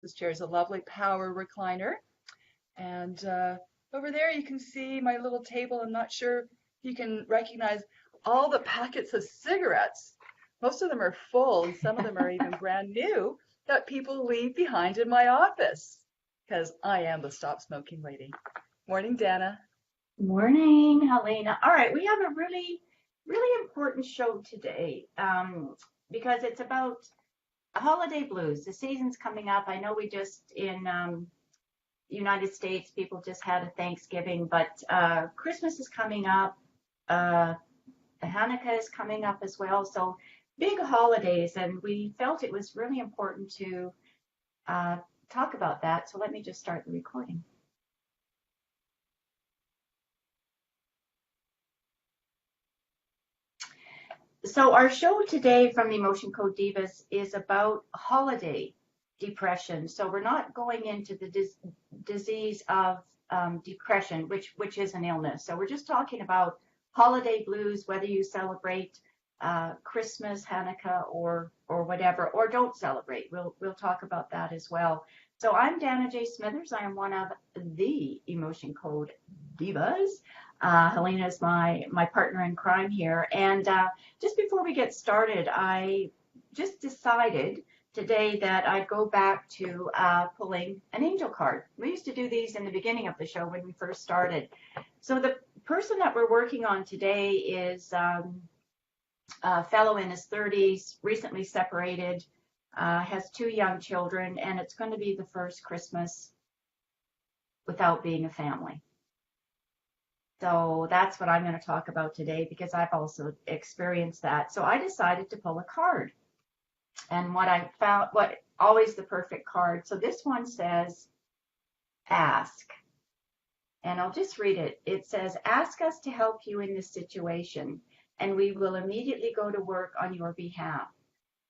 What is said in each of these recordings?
This chair is a lovely power recliner. And over there you can see my little table. I'm not sure if you can recognize all the packets of cigarettes. Most of them are full, and some of them are even brand new that people leave behind in my office because I am the stop smoking lady. Morning, Dana. Morning, Helena. All right, we have a really important show today because it's about holiday blues. The season's coming up. I know we just in United States, people just had a Thanksgiving, but Christmas is coming up. Uh, Hanukkah is coming up as well. So big holidays, and we felt it was really important to uh, talk about that. So let me just start the recording. So our show today from Emotion Code Divas is about holiday depression. So we're not going into the disease of depression, which is an illness. So we're just talking about holiday blues, whether you celebrate Christmas, Hanukkah, or whatever, or don't celebrate. We'll talk about that as well. So I'm Dana J. Smithers. I am one of the Emotion Code Divas. Helena is my partner in crime here, and just before we get started, I just decided today that I'd go back to pulling an angel card. We used to do these in the beginning of the show when we first started. So the person that we're working on today is a fellow in his 30s, recently separated, has two young children, and it's going to be the first Christmas without being a family. So that's what I'm going to talk about today because I've also experienced that. So I decided to pull a card. And what I found, what always the perfect card. So this one says, ask. And I'll just read it. It says, ask us to help you in this situation, and we will immediately go to work on your behalf.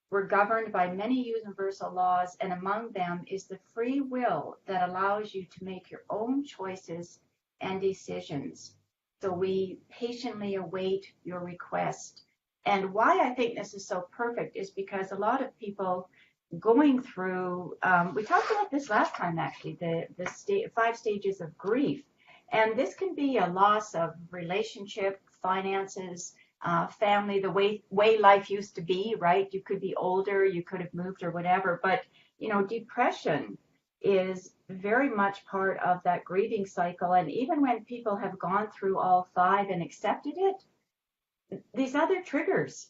We're governed by many universal laws, and among them is the free will that allows you to make your own choices and decisions. So we patiently await your request. And why I think this is so perfect is because a lot of people going through, we talked about this last time actually, the 5 stages of grief. And this can be a loss of relationship, finances, family, the way life used to be, right? You could be older, you could have moved or whatever, but depression is very much part of that grieving cycle. And even when people have gone through all 5 and accepted it, these other triggers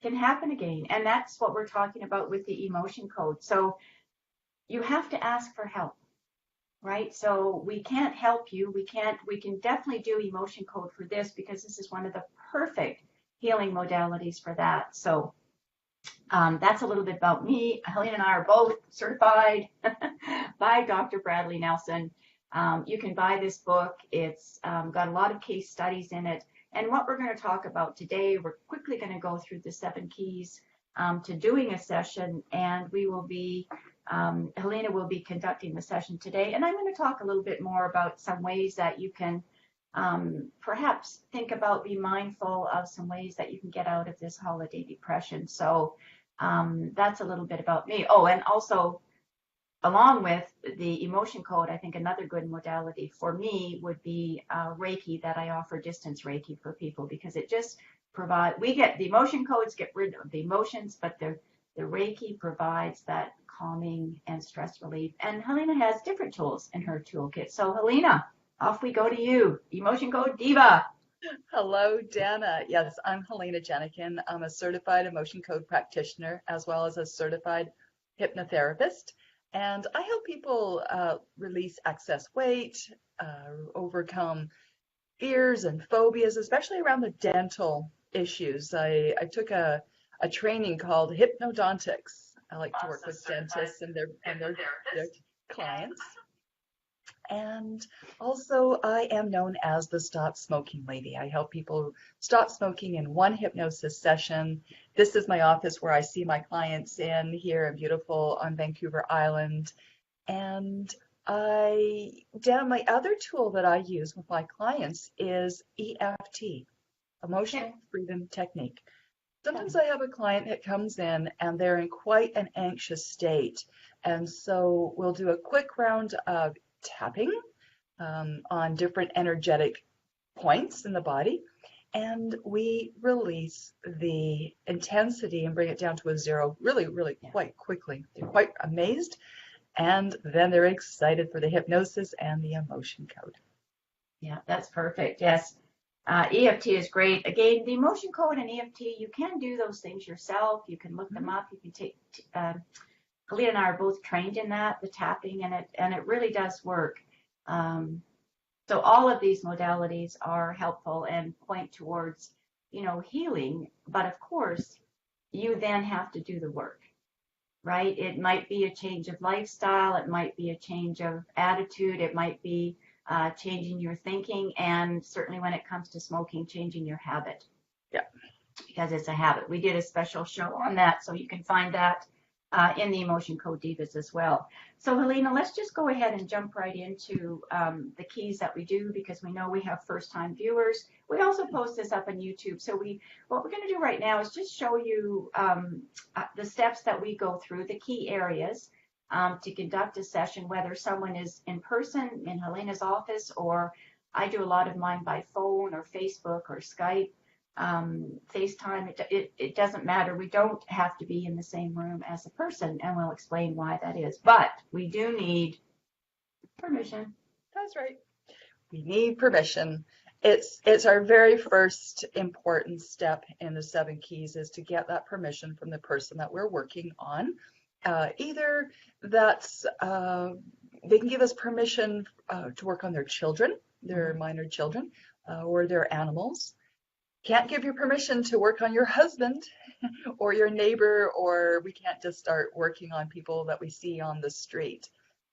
can happen again. And that's what we're talking about with the emotion code. So you have to ask for help, right? So we can't help you. We can definitely do emotion code for this because this is one of the perfect healing modalities for that. So that's a little bit about me. Helena and I are both certified by Dr. Bradley Nelson. You can buy this book. It's got a lot of case studies in it. And what we're going to talk about today, we're quickly going to go through the 7 keys to doing a session, and we will be, Helena will be conducting the session today. And I'm going to talk a little bit more about some ways that you can perhaps think about, be mindful of some ways that you can get out of this holiday depression. So that's a little bit about me. Oh, and also, along with the emotion code, I think another good modality for me would be Reiki, that I offer distance Reiki for people, because it just we get the emotion codes, get rid of the emotions, but the Reiki provides that calming and stress relief. And Helena has different tools in her toolkit. So Helena, off we go to you, emotion code diva. Hello, Dana. Yes, I'm Helena Jehnichen. I'm a certified emotion code practitioner as well as a certified hypnotherapist. And I help people release excess weight, overcome fears and phobias, especially around the dental issues. I took a training called hypnodontics. I like to work with dentists and their clients. And also, I am known as the Stop Smoking Lady. I help people stop smoking in one hypnosis session. This is my office where I see my clients in here in beautiful on Vancouver Island. And my other tool that I use with my clients is EFT, Emotional Freedom Technique. Sometimes I have a client that comes in and they're in quite an anxious state. And so we'll do a quick round of tapping on different energetic points in the body. And we release the intensity and bring it down to a zero really, really quite quickly. They're quite amazed. And then they're excited for the hypnosis and the emotion code. Yeah, that's perfect. Yes. EFT is great. Again, the emotion code and EFT, you can do those things yourself. You can look them up. You can take, Helena and I are both trained in that, the tapping, and it really does work. So all of these modalities are helpful and point towards, healing. But of course, you then have to do the work, right? It might be a change of lifestyle. It might be a change of attitude. It might be changing your thinking. And certainly when it comes to smoking, changing your habit. Yeah. Because it's a habit. We did a special show on that, so you can find that in the Emotion Code Divas as well. So Helena, let's just go ahead and jump right into the keys that we do, because we know we have first-time viewers. We also post this up on YouTube. So what we're going to do right now is just show you the steps that we go through, the key areas to conduct a session, whether someone is in person in Helena's office, or I do a lot of mine by phone or Facebook or Skype. FaceTime, it doesn't matter. We don't have to be in the same room as a person, and we'll explain why that is. But we do need permission. That's right. We need permission. It's our very first important step in the 7 keys, is to get that permission from the person that we're working on. Either that's they can give us permission to work on their children, their minor children, or their animals. Can't give you permission to work on your husband or your neighbor, or we can't just start working on people that we see on the street.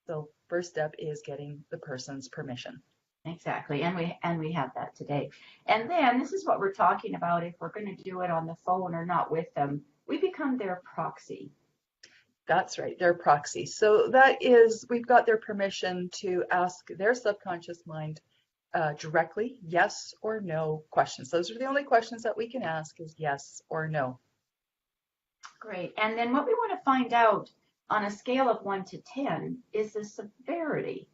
So first step is getting the person's permission. Exactly, and we have that today. And then this is what we're talking about. If we're going to do it on the phone or not with them, we become their proxy. That's right, their proxy. So that is, we've got their permission to ask their subconscious mind directly yes or no questions. Those are the only questions that we can ask, is yes or no. Great. And then what we want to find out on a scale of 1 to 10 is the severity.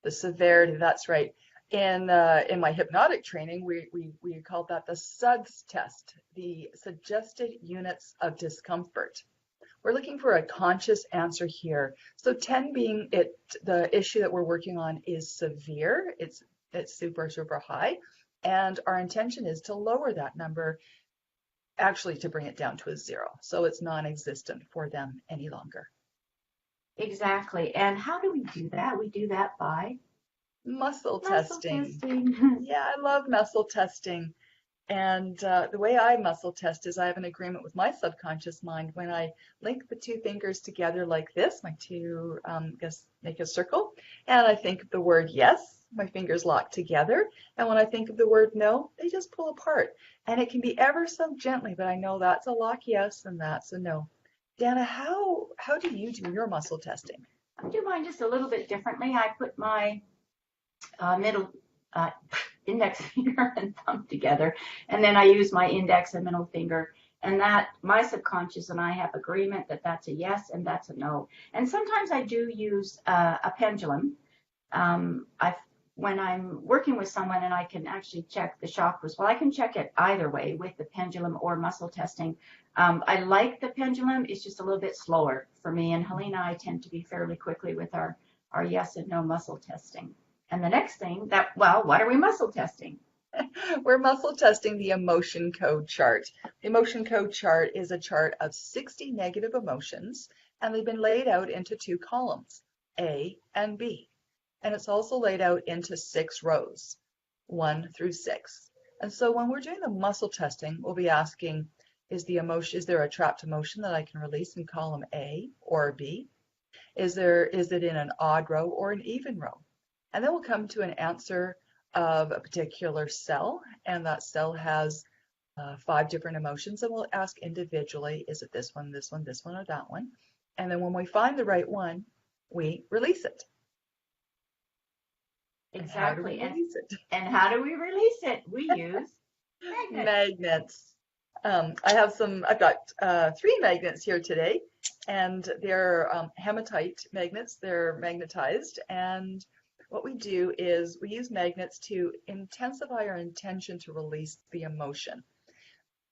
The severity, that's right. In my hypnotic training, we called that the SUDS test, the suggested units of discomfort. We're looking for a conscious answer here. So 10 being the issue that we're working on is severe. It's super, super high. And our intention is to lower that number, actually to bring it down to a 0. So it's non-existent for them any longer. Exactly. And how do we do that? We do that by muscle testing. testing. Yeah, I love muscle testing. And the way I muscle test is I have an agreement with my subconscious mind. When I link the 2 fingers together like this, my 2, make a circle, and I think of the word yes, my fingers lock together. And when I think of the word no, they just pull apart. And it can be ever so gently, but I know that's a lock yes and that's a no. Dana, how do you do your muscle testing? I do mine just a little bit differently. I put my middle index finger and thumb together, and then I use my index and middle finger, and that my subconscious and I have agreement that that's a yes and that's a no. And sometimes I do use a pendulum. When I'm working with someone and I can actually check the chakras, well, I can check it either way with the pendulum or muscle testing. I like the pendulum. It's just a little bit slower for me, and Helena and I tend to be fairly quickly with our yes and no muscle testing. And the next thing what are we muscle testing? We're muscle testing the emotion code chart. The emotion code chart is a chart of 60 negative emotions, and they've been laid out into 2 columns, A and B. And it's also laid out into 6 rows, 1 through 6. And so when we're doing the muscle testing, we'll be asking, is there a trapped emotion that I can release in column A or B? Is it in an odd row or an even row? And then we'll come to an answer of a particular cell, and that cell has 5 different emotions, and we'll ask individually, is it this one, this one, this one, or that one? And then when we find the right one, we release it. Exactly. And how do we release it? And how do we release it? We use magnets. I've got 3 magnets here today, and they're hematite magnets. They're magnetized, and what we do is we use magnets to intensify our intention to release the emotion.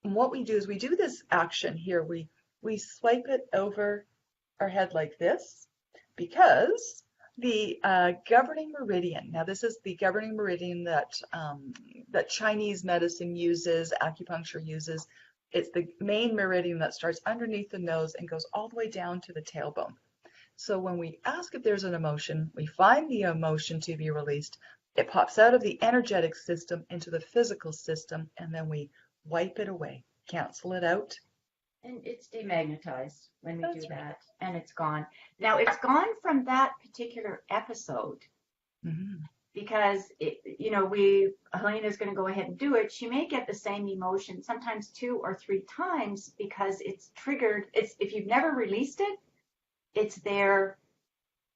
And what we do is we do this action here. We swipe it over our head like this because the governing meridian. Now, this is the governing meridian that Chinese medicine uses, acupuncture uses. It's the main meridian that starts underneath the nose and goes all the way down to the tailbone. So when we ask if there's an emotion, we find the emotion to be released. It pops out of the energetic system into the physical system, and then we wipe it away, cancel it out. And it's demagnetized when we That's do right. that, and it's gone. Now, it's gone from that particular episode Mhm. because, Helena's going to go ahead and do it. She may get the same emotion, sometimes 2 or 3 times because it's triggered. If you've never released it, it's there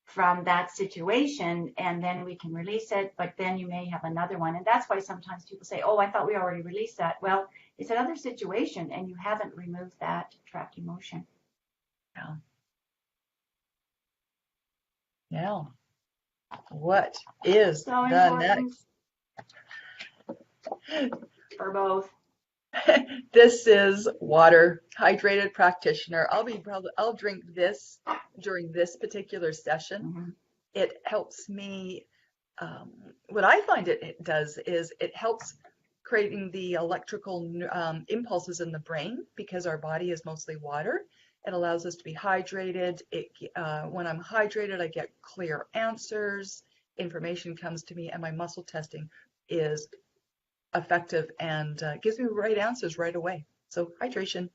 from that situation, and then we can release it, but then you may have another one. And that's why sometimes people say, oh, I thought we already released that. Well, it's another situation, and you haven't removed that trapped emotion. Yeah. Yeah. What is So the important next? for both. This is water, hydrated practitioner. I'll drink this during this particular session. Mm-hmm. It helps me. What I find it does is it helps creating the electrical impulses in the brain because our body is mostly water. It allows us to be hydrated. When I'm hydrated, I get clear answers. Information comes to me, and my muscle testing is effective and gives me the right answers right away. So hydration.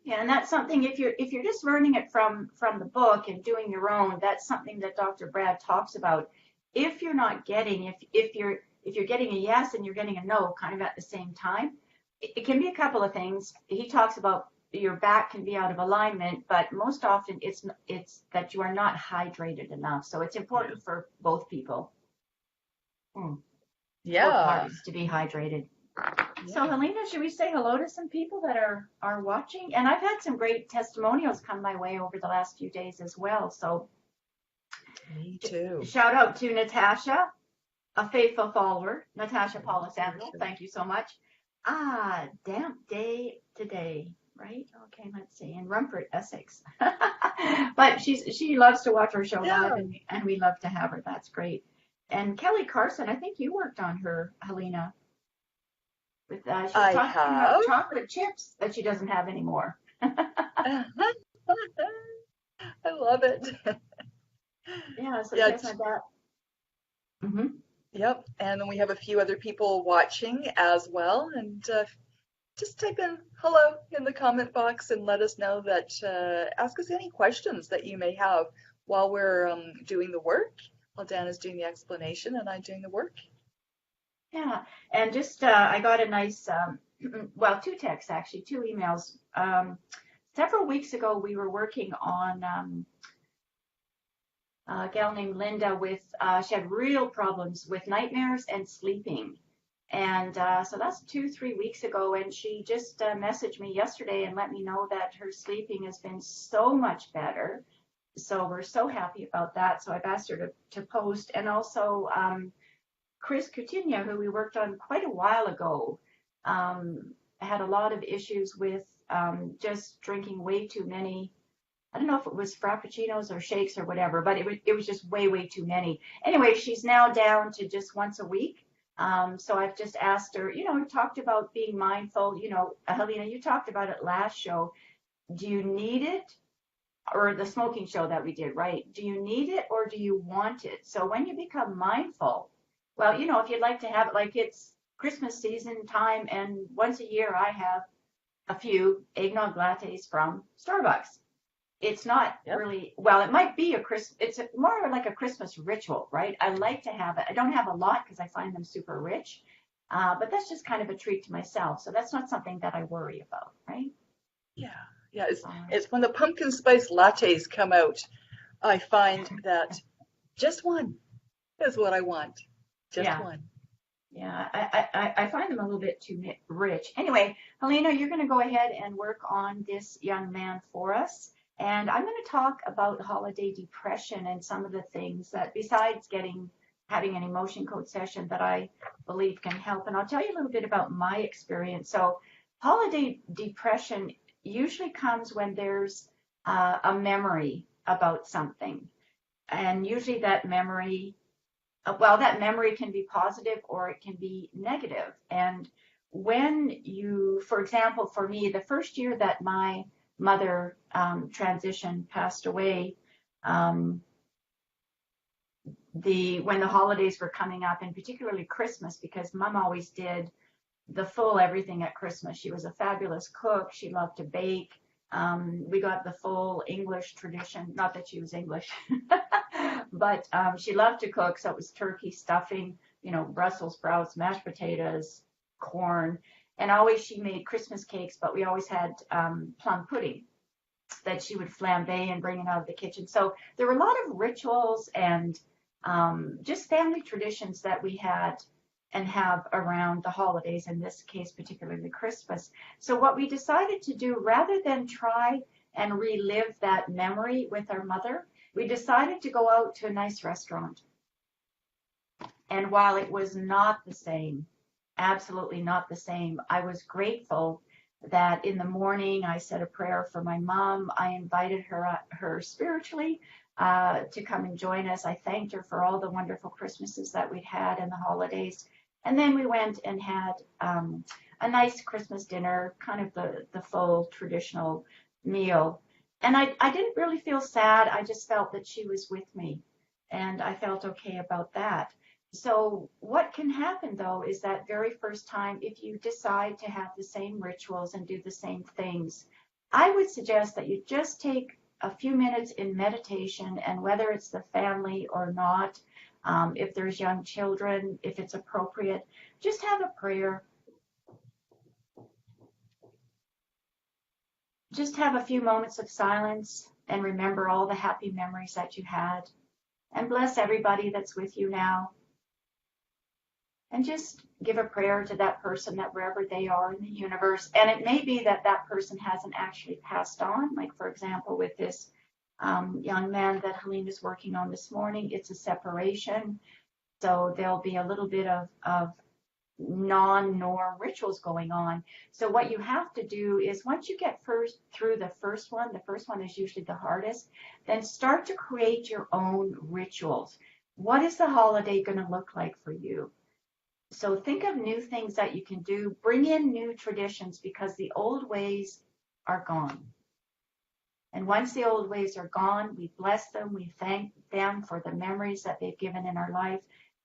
Yeah, and that's something if you're just learning it from the book and doing your own, that's something that Dr. Brad talks about. If you're not getting, if you're getting a yes and you're getting a no kind of at the same time, it can be a couple of things. He talks about your back can be out of alignment, but most often it's that you are not hydrated enough. So it's important for both people, both Yeah. parties to be hydrated. So Yeah. Helena, should we say hello to some people that are watching? And I've had some great testimonials come my way over the last few days as well. So Me too. shout out to Natasha, a faithful follower, Natasha Polisandro. Thank you so much. Damp day today, right? Okay, let's see. In Rumford, Essex. But she loves to watch our show live, and we love to have her. That's great. And Kelly Carson, I think you worked on her, Helena. With she was I talking about have. chocolate chips that she doesn't have anymore. I love it. Yeah, so Yeah. you guys had that. Mm-hmm. Yep. And then we have a few other people watching as well. And just type in hello in the comment box and let us know that, ask us any questions that you may have while we're doing the work, while Dan is doing the explanation and I'm doing the work. Yeah, and just I got a nice, well, 2 texts actually, 2 emails. Several weeks ago, we were working on a gal named Linda with, she had real problems with nightmares and sleeping. And so that's 2-3 weeks ago, and she just messaged me yesterday and let me know that her sleeping has been so much better. So we're so happy about that. So I've asked her to post, and also Chris Coutinho, who we worked on quite a while ago, had a lot of issues with just drinking way too many. I don't know if it was frappuccinos or shakes or whatever, but it was just way too many. Anyway, she's now down to just once a week. So I've just asked her, talked about being mindful. Helena, you talked about it last show. Do you need it? Or the smoking show that we did, right? Do you need it or do you want it? So when you become mindful, well, if you'd like to have it, like it's Christmas season time, and once a year I have a few eggnog lattes from Starbucks. It's not really, well, it might be it's more like a Christmas ritual, right? I like to have it. I don't have a lot because I find them super rich, but that's just kind of a treat to myself. So that's not something that I worry about, right? Yeah, it's when the pumpkin spice lattes come out, I find that just one is what I want. Just one. Yeah, I find them a little bit too rich. Anyway, Helena, you're going to go ahead and work on this young man for us. And I'm going to talk about holiday depression and some of the things that, besides having an emotion code session, that I believe can help. And I'll tell you a little bit about my experience. So, holiday depression usually comes when there's a memory about something. And usually that memory can be positive or it can be negative. And when you, for example, for me, the first year that my mother transitioned, passed away, um, when the holidays were coming up, and particularly Christmas, because Mom always did the full everything at Christmas. She was a fabulous cook. She loved to bake. We got the full English tradition. Not that she was English, but she loved to cook. So it was turkey, stuffing, Brussels sprouts, mashed potatoes, corn, and always she made Christmas cakes. But we always had plum pudding that she would flambe and bring it out of the kitchen. So there were a lot of rituals and just family traditions that we had and have around the holidays, in this case, particularly Christmas. So what we decided to do, rather than try and relive that memory with our mother, we decided to go out to a nice restaurant. And while it was not the same, absolutely not the same, I was grateful that in the morning I said a prayer for my mom. I invited her spiritually to come and join us. I thanked her for all the wonderful Christmases that we'd had and the holidays. And then we went and had a nice Christmas dinner, kind of the full traditional meal. And I didn't really feel sad. I just felt that she was with me. And I felt okay about that. So what can happen, though, is that very first time, if you decide to have the same rituals and do the same things, I would suggest that you just take a few minutes in meditation, and whether it's the family or not, if there's young children, if it's appropriate, just have a prayer. Just have a few moments of silence and remember all the happy memories that you had. And bless everybody that's with you now. And just give a prayer to that person, that wherever they are in the universe. And it may be that that person hasn't actually passed on. Like, for example, with this young man that Helena is working on this morning, it's a separation. So there'll be a little bit of non-norm rituals going on. So what you have to do is, once you get through the first one is usually the hardest, then start to create your own rituals. What is the holiday going to look like for you? So think of new things that you can do. Bring in new traditions, because the old ways are gone. And once the old ways are gone, we bless them, we thank them for the memories that they've given in our life,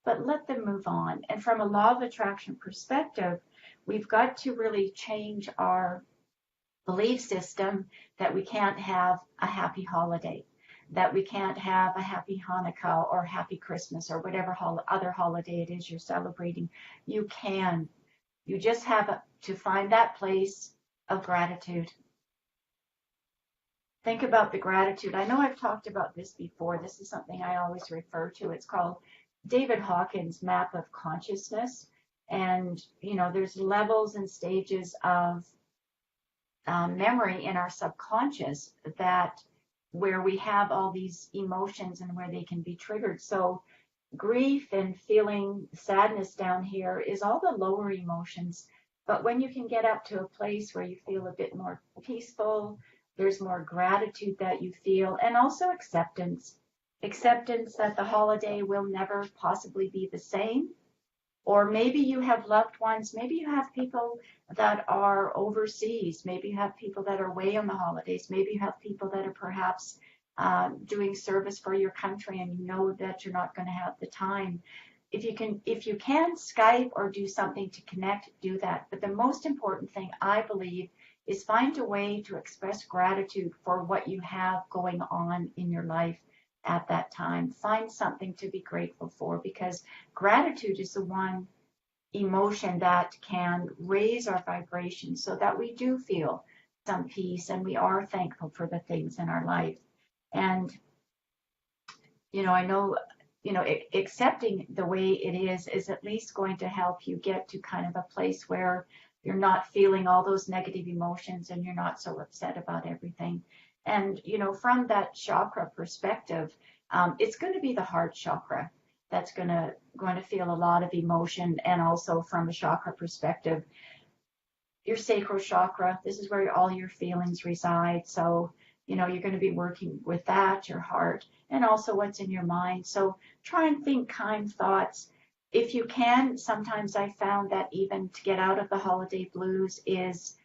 but let them move on. And from a law of attraction perspective, we've got to really change our belief system that we can't have a happy holiday, that we can't have a happy Hanukkah or happy Christmas or whatever other holiday it is you're celebrating. You can. You just have to find that place of gratitude. Think about the gratitude. I know I've talked about this before. This is something I always refer to. It's called David Hawkins' map of consciousness. And, there's levels and stages of memory in our subconscious where we have all these emotions and where they can be triggered. So grief and feeling sadness down here is all the lower emotions. But when you can get up to a place where you feel a bit more peaceful, there's more gratitude that you feel, and also acceptance that the holiday will never possibly be the same. Or maybe you have loved ones, maybe you have people that are overseas, maybe you have people that are away on the holidays, maybe you have people that are perhaps doing service for your country, and you know that you're not going to have the time. If you can Skype or do something to connect, do that. But the most important thing, I believe, is find a way to express gratitude for what you have going on in your life at that time. Find something to be grateful for, because gratitude is the one emotion that can raise our vibration so that we do feel some peace and we are thankful for the things in our life. And I know accepting the way it is at least going to help you get to kind of a place where you're not feeling all those negative emotions and you're not so upset about everything. And, from that chakra perspective, it's going to be the heart chakra that's going to feel a lot of emotion. And also from a chakra perspective, your sacral chakra, this is where all your feelings reside. So, you're going to be working with that, your heart, and also what's in your mind. So try and think kind thoughts. If you can, sometimes I found that even to get out of the holiday blues is,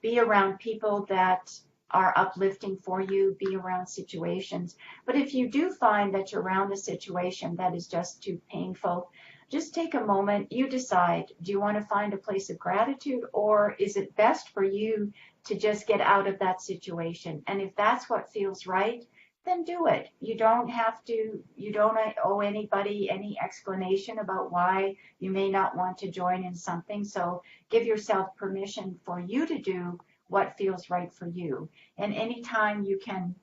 be around people that are uplifting for you, be around situations. But if you do find that you're around a situation that is just too painful, just take a moment. You decide, do you want to find a place of gratitude, or is it best for you to just get out of that situation? And if that's what feels right, then do it. You don't owe anybody any explanation about why you may not want to join in something. So give yourself permission for you to do what feels right for you. And anytime you can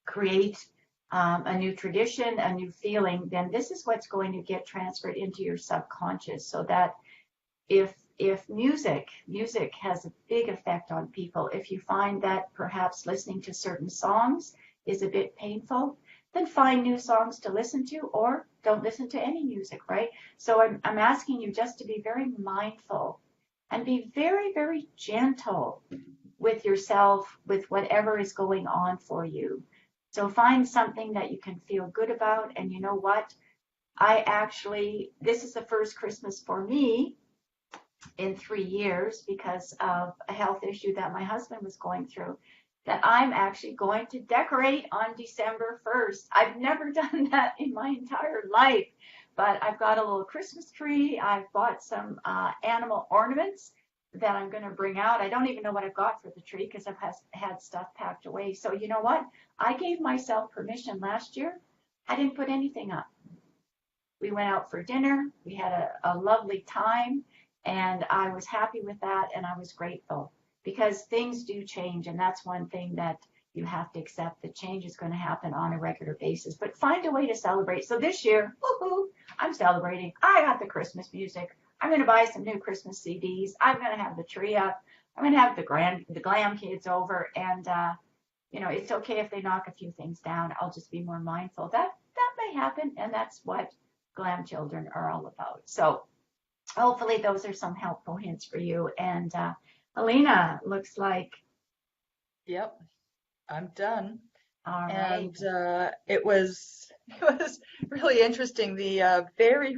create a new tradition, a new feeling, then this is what's going to get transferred into your subconscious. So that if music has a big effect on people, if you find that perhaps listening to certain songs is a bit painful, then find new songs to listen to, or don't listen to any music, right? So I'm asking you just to be very mindful and be very, very gentle with yourself, with whatever is going on for you. So find something that you can feel good about. And you know what? This is the first Christmas for me in 3 years, because of a health issue that my husband was going through, that I'm actually going to decorate on December 1st. I've never done that in my entire life, but I've got a little Christmas tree. I've bought some animal ornaments that I'm going to bring out. I don't even know what I've got for the tree because I've had stuff packed away. So you know what? I gave myself permission last year. I didn't put anything up. We went out for dinner. We had a lovely time, and I was happy with that, and I was grateful, because things do change, and that's one thing that you have to accept, that change is going to happen on a regular basis. But find a way to celebrate. So this year, woohoo, I'm celebrating. I got the Christmas music. I'm going to buy some new Christmas CDs. I'm going to have the tree up. I'm going to have the glam kids over, and it's okay if they knock a few things down. I'll just be more mindful. That may happen, and that's what glam children are all about. So hopefully those are some helpful hints for you. And Helena, looks like. Yep, I'm done. All right. And it was really interesting. The very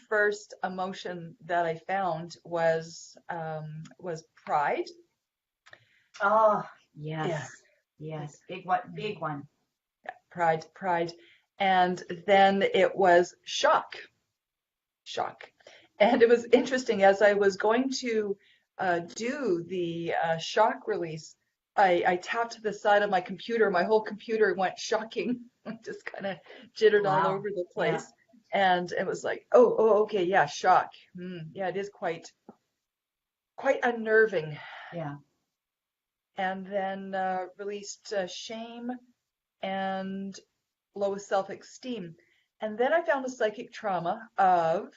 first emotion that I found was pride. Oh, yes. Yeah. Yes. Big one. Pride. And then it was shock. And it was interesting, as I was going to do the shock release, I tapped the side of my computer. My whole computer went shocking, just kind of jittered all Wow. over the Yeah. place. And it was like, oh, okay, yeah, shock. Yeah, it is quite unnerving. Yeah. And then released shame and low self-esteem. And then I found a psychic trauma of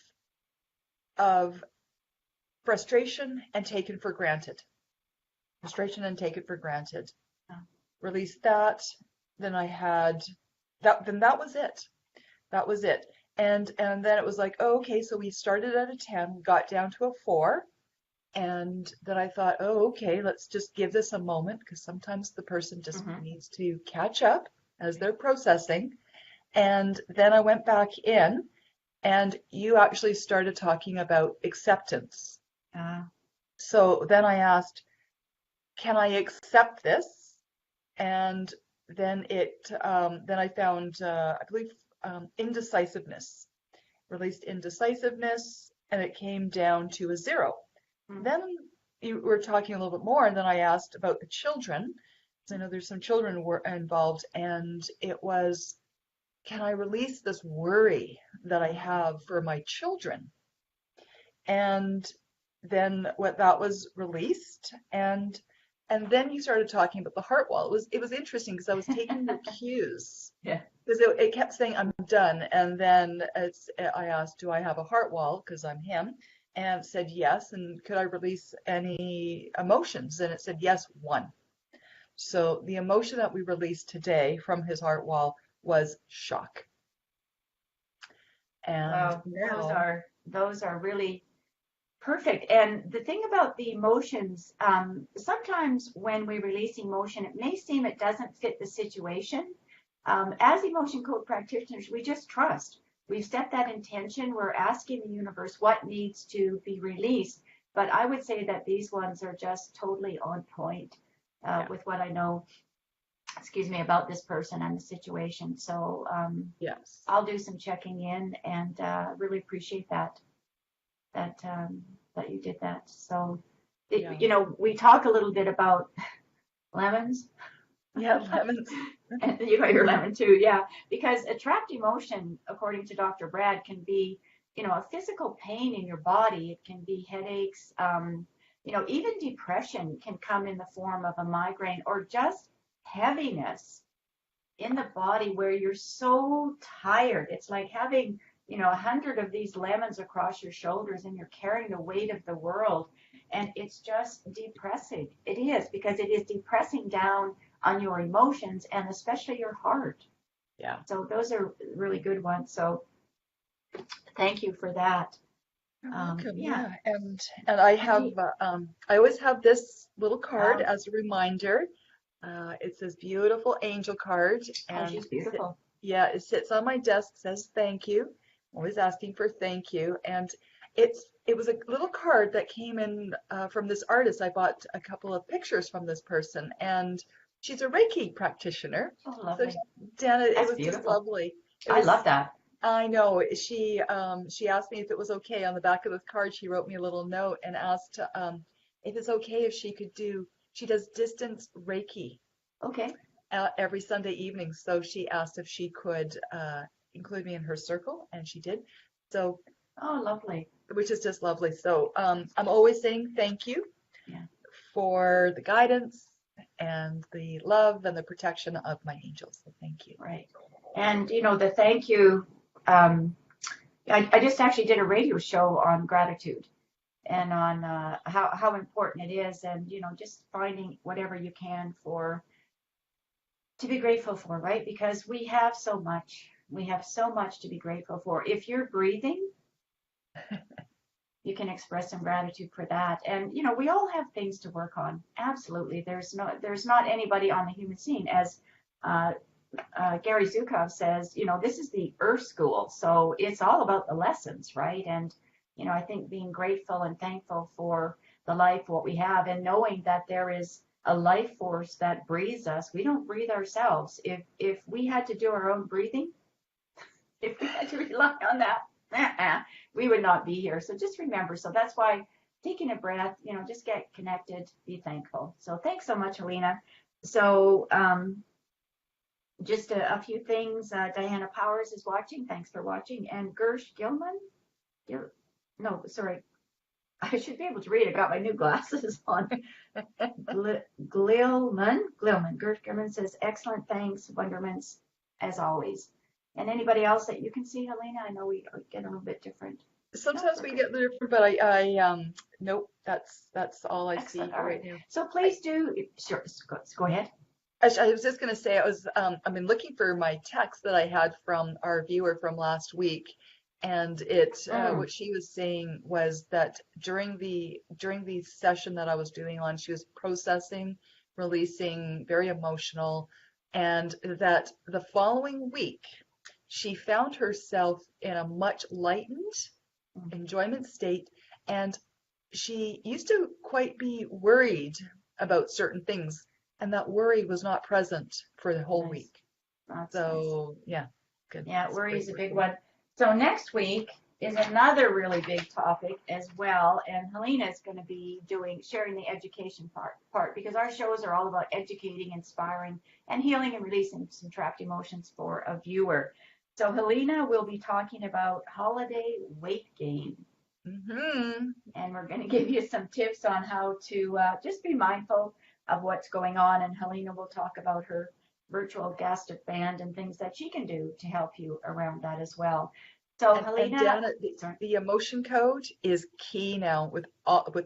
frustration and taken for granted. Yeah. Released that. Then I had that. Then that was it. And then it was like, oh, okay. So we started at a 10, we got down to a 4, and then I thought, oh, okay, let's just give this a moment, because sometimes the person just needs to catch up as they're processing. And then I went back in, and you actually started talking about acceptance. So then I asked, can I accept this? And then then I found, I believe, indecisiveness. Released indecisiveness, and it came down to a 0. Then you were talking a little bit more, and then I asked about the children, because I know there's some children were involved, and it was, can I release this worry that I have for my children? And then what that was released, and And then you started talking about the heart wall. It was interesting because I was taking your cues Yeah. because it kept saying I'm done, and then I asked, do I have a heart wall? Because I'm him, and it said yes. And could I release any emotions? And it said yes, one. So the emotion that we released today from his heart wall was shock. And Wow, now, those are really perfect. And the thing about the emotions, sometimes when we release emotion, it may seem it doesn't fit the situation. As emotion code practitioners, we just trust. We've set that intention. We're asking the universe what needs to be released. But I would say that these ones are just totally on point yeah, with what I know, about this person and the situation. So yes, I'll do some checking in and really appreciate that that you did that. So, yeah, we talk a little bit about lemons. yeah, lemons. And you got your lemon too, yeah. Because a trapped emotion, according to Dr. Brad, can be, a physical pain in your body. It can be headaches. Even depression can come in the form of a migraine or just heaviness in the body where you're so tired. It's like having, 100 of these lemons across your shoulders and you're carrying the weight of the world. And it's just depressing. It is, because it is depressing down on your emotions and especially your heart. Yeah. So those are really good ones. So thank you for that. You're welcome. Yeah. Yeah, and I And have I always have this little card um, as a reminder. It's this beautiful angel card, oh, and she's beautiful. yeah, it sits on my desk, says thank you. I'm always asking for thank you, and it was a little card that came in from this artist. I bought a couple of pictures from this person, and she's a Reiki practitioner. Oh, So lovely. Dana, it That's was just beautiful. lovely. It I was love that. I know. She asked me if it was okay. On the back of the card, she wrote me a little note and asked if it's okay if she could do. She does distance Reiki Okay. every Sunday evening, so she asked if she could include me in her circle, and she did. So, Oh, lovely. which is just lovely. So, I'm always saying thank you Yeah. for the guidance and the love and the protection of my angels. So, thank you. Right. And the thank you. I just actually did a radio show on gratitude and on how important it is, and just finding whatever you can to be grateful for, right? Because we have so much. We have so much to be grateful for. If you're breathing, you can express some gratitude for that. And we all have things to work on. Absolutely. There's not anybody on the human scene, as uh, Gary Zukov says, this is the Earth School, so it's all about the lessons, right? And I think being grateful and thankful for the life, what we have, and knowing that there is a life force that breathes us. We don't breathe ourselves. If we had to do our own breathing, if we had to rely on that, we would not be here. So just remember. So that's why taking a breath, just get connected, be thankful. So thanks so much, Helena. So just a few things. Diana Powers is watching. Thanks for watching. And Gersh Gilman. No, sorry. I should be able to read. I got my new glasses on. Glilman. Gersh Gilman says, excellent, thanks, wonderments, as always. And anybody else that you can see, Helena? I know we get a little bit different. Sometimes we get the different, but I nope, that's all I see Excellent. All right right. now. So please do. Sure. Go ahead. I was just going to say I've been looking for my text that I had from our viewer from last week, and what she was saying was that during the session that I was doing on, she was processing, releasing, very emotional, and that the following week she found herself in a much lightened enjoyment state, and she used to quite be worried about certain things, and that worry was not present for the whole Nice. week. That's So, yeah, good. Yeah, That's worry great is a work. big one. So next week is another really big topic as well, and Helena is going to be sharing the education part because our shows are all about educating, inspiring, and healing and releasing some trapped emotions for a viewer. So Helena will be talking about holiday weight gain. Mm-hmm. And we're going to give you some tips on how to just be mindful of what's going on. And Helena will talk about her virtual gastric band and things that she can do to help you around that as well. So And Helena, Dana, sorry, the emotion code is key now with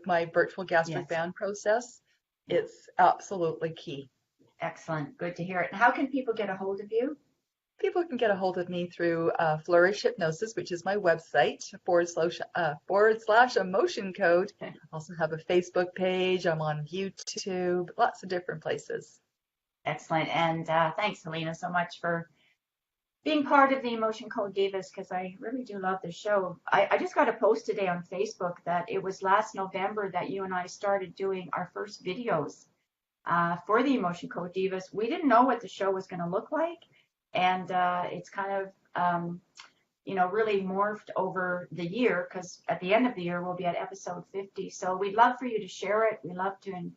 my virtual gastric yes, band process. yeah, It's absolutely key. excellent, good to hear it. And how can people get a hold of you? People can get a hold of me through Flourish Hypnosis, which is my website, // emotion code. I also have a Facebook page. I'm on YouTube, lots of different places. Excellent, and thanks, Helena, so much for being part of the Emotion Code Divas, because I really do love the show. I just got a post today on Facebook that it was last November that you and I started doing our first videos for the Emotion Code Divas. We didn't know what the show was going to look like, and it's kind of, really morphed over the year, because at the end of the year we'll be at episode 50. So we'd love for you to share it. We love to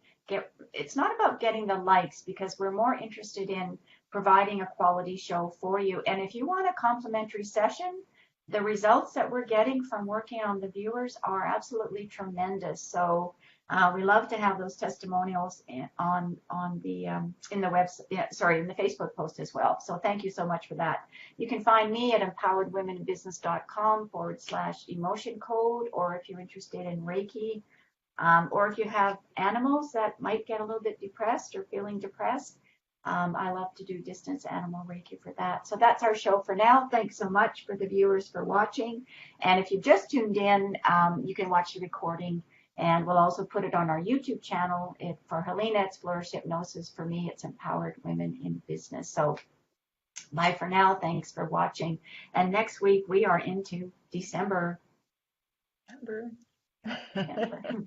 it's not about getting the likes, because we're more interested in providing a quality show for you. And if you want a complimentary session, the results that we're getting from working on the viewers are absolutely tremendous. So we love to have those testimonials on the in the website, in the Facebook post as well. So thank you so much for that. You can find me at empoweredwomeninbusiness.com/emotion code, or if you're interested in Reiki, or if you have animals that might get a little bit depressed or feeling depressed, I love to do distance animal Reiki for that. So that's our show for now. Thanks so much for the viewers for watching. And if you just tuned in, you can watch the recording, and we'll also put it on our YouTube channel. For Helena, it's Flourish Hypnosis. For me, it's Empowered Women in Business. So bye for now. Thanks for watching. And next week, we are into December. Remember. December.